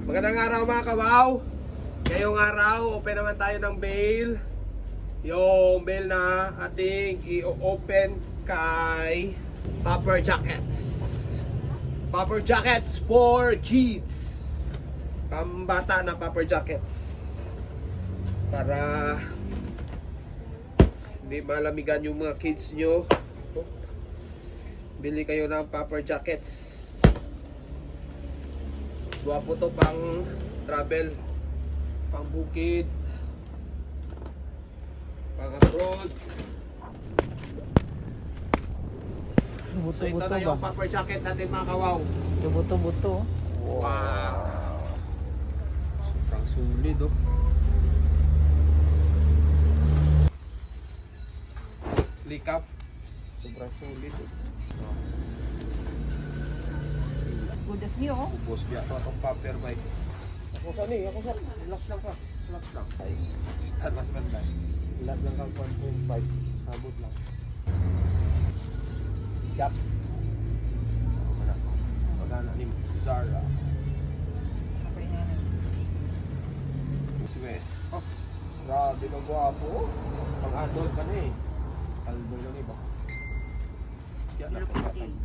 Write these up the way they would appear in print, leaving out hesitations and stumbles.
Magandang araw mga kawaw. Ngayong araw, open naman tayo ng bale. Yung bale na ating i-open kay Puffer Jackets. Puffer Jackets for kids. Pambata na Puffer Jackets. Para hindi malamigan yung mga kids nyo. Bili kayo ng Puffer Jackets. Guwapo to pang travel, pang bukid, pang abroad. So ito na yung Puffer Jacket natin mga kawaw. Buto-buto. Wow! Sobrang sulit oh. Likap. Sobrang sulit oh. Budas niyo, oh. Ubos biya to itong Puffer bike. Ako sa ni, ako sa. Relax lang pa. Relax lang. Ay, assistant mas banda. Relax lang kang 1.5. Abot lang. Gap. Magana ni Zara. Swiss. Oh, grabe ka guwapo. Pang-adult ka na eh. Kalbo lang eh ba? Kaya na po natin.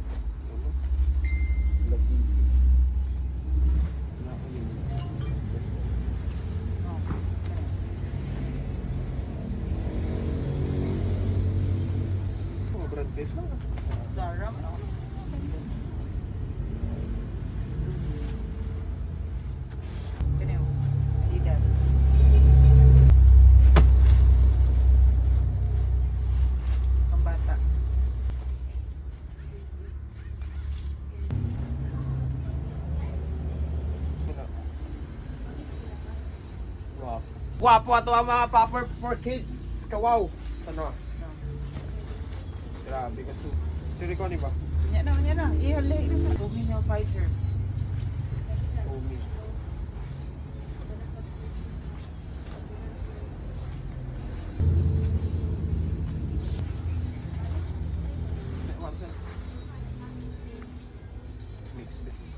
Lagi. Oh, brand base lang. Zara, no? Ganyan. Adidas. Pambata. Guwapo ato ang mga Puffer for kids. Kawaw. Ano? No. Grabe ka su. Siri ko ni ba? Yan na. Ihali na sa Bumi Hill Fighter. Omi. Mix bit.